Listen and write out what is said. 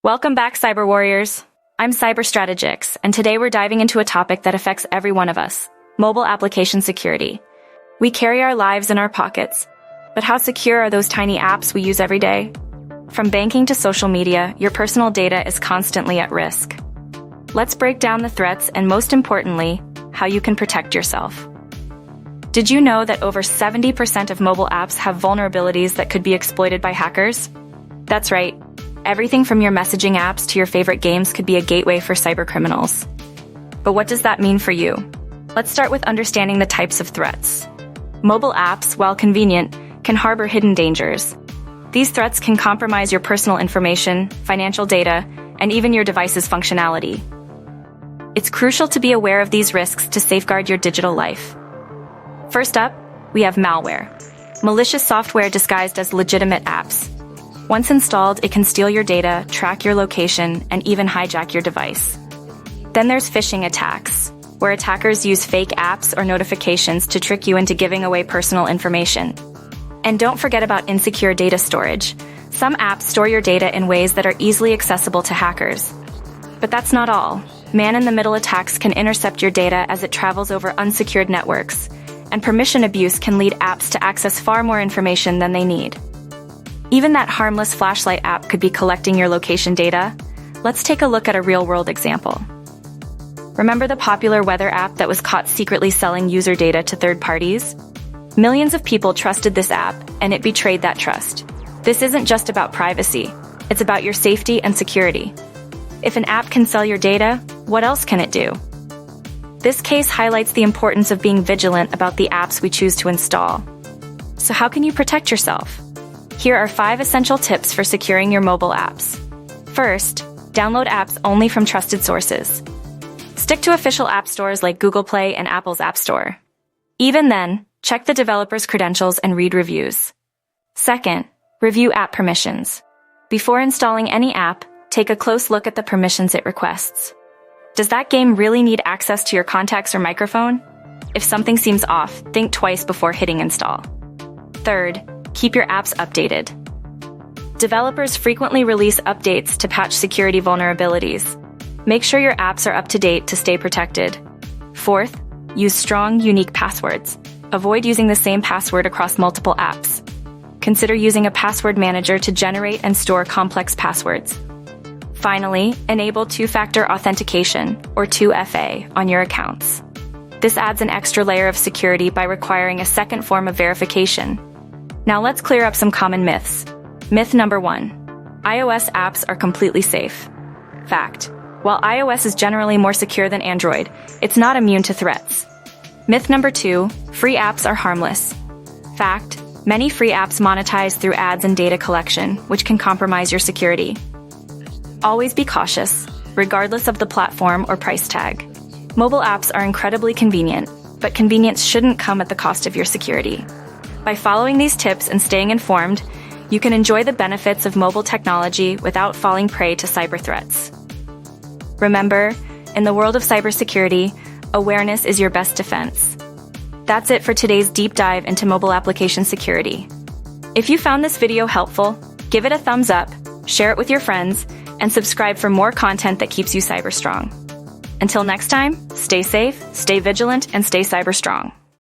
Welcome back, Cyber Warriors. I'm StrategiX, and today we're diving into a topic that affects every one of us: mobile application security. We carry our lives in our pockets, but how secure are those tiny apps we use every day? From banking to social media, your personal data is constantly at risk. Let's break down the threats and, most importantly, how you can protect yourself. Did you know that over 70% of mobile apps have vulnerabilities that could be exploited by hackers? That's right. Everything from your messaging apps to your favorite games could be a gateway for cybercriminals. But what does that mean for you? Let's start with understanding the types of threats. Mobile apps, while convenient, can harbor hidden dangers. These threats can compromise your personal information, financial data, and even your device's functionality. It's crucial to be aware of these risks to safeguard your digital life. First up, we have malware. Malicious software disguised as legitimate apps. Once installed, it can steal your data, track your location, and even hijack your device. Then there's phishing attacks, where attackers use fake apps or notifications to trick you into giving away personal information. And don't forget about insecure data storage. Some apps store your data in ways that are easily accessible to hackers. But that's not all. Man-in-the-middle attacks can intercept your data as it travels over unsecured networks, and permission abuse can lead apps to access far more information than they need. Even that harmless flashlight app could be collecting your location data. Let's take a look at a real-world example. Remember the popular weather app that was caught secretly selling user data to third parties? Millions of people trusted this app, and it betrayed that trust. This isn't just about privacy. It's about your safety and security. If an app can sell your data, what else can it do? This case highlights the importance of being vigilant about the apps we choose to install. So how can you protect yourself? Here are 5 essential tips for securing your mobile apps. First, download apps only from trusted sources. Stick to official app stores like Google Play and Apple's App Store. Even then, check the developer's credentials and read reviews. Second, review app permissions. Before installing any app, take a close look at the permissions it requests. Does that game really need access to your contacts or microphone? If something seems off, think twice before hitting install. Third, keep your apps updated. Developers frequently release updates to patch security vulnerabilities. Make sure your apps are up to date to stay protected. Fourth, use strong, unique passwords. Avoid using the same password across multiple apps. Consider using a password manager to generate and store complex passwords. Finally, enable two-factor authentication, or 2FA, on your accounts. This adds an extra layer of security by requiring a second form of verification. Now let's clear up some common myths. Myth number 1. iOS apps are completely safe. Fact. While iOS is generally more secure than Android, it's not immune to threats. Myth number 2. Free apps are harmless. Fact. Many free apps monetize through ads and data collection, which can compromise your security. Always be cautious, regardless of the platform or price tag. Mobile apps are incredibly convenient, but convenience shouldn't come at the cost of your security. By following these tips and staying informed, you can enjoy the benefits of mobile technology without falling prey to cyber threats. Remember, in the world of cybersecurity, awareness is your best defense. That's it for today's deep dive into mobile application security. If you found this video helpful, give it a thumbs up, share it with your friends, and subscribe for more content that keeps you cyber strong. Until next time, stay safe, stay vigilant, and stay cyber strong.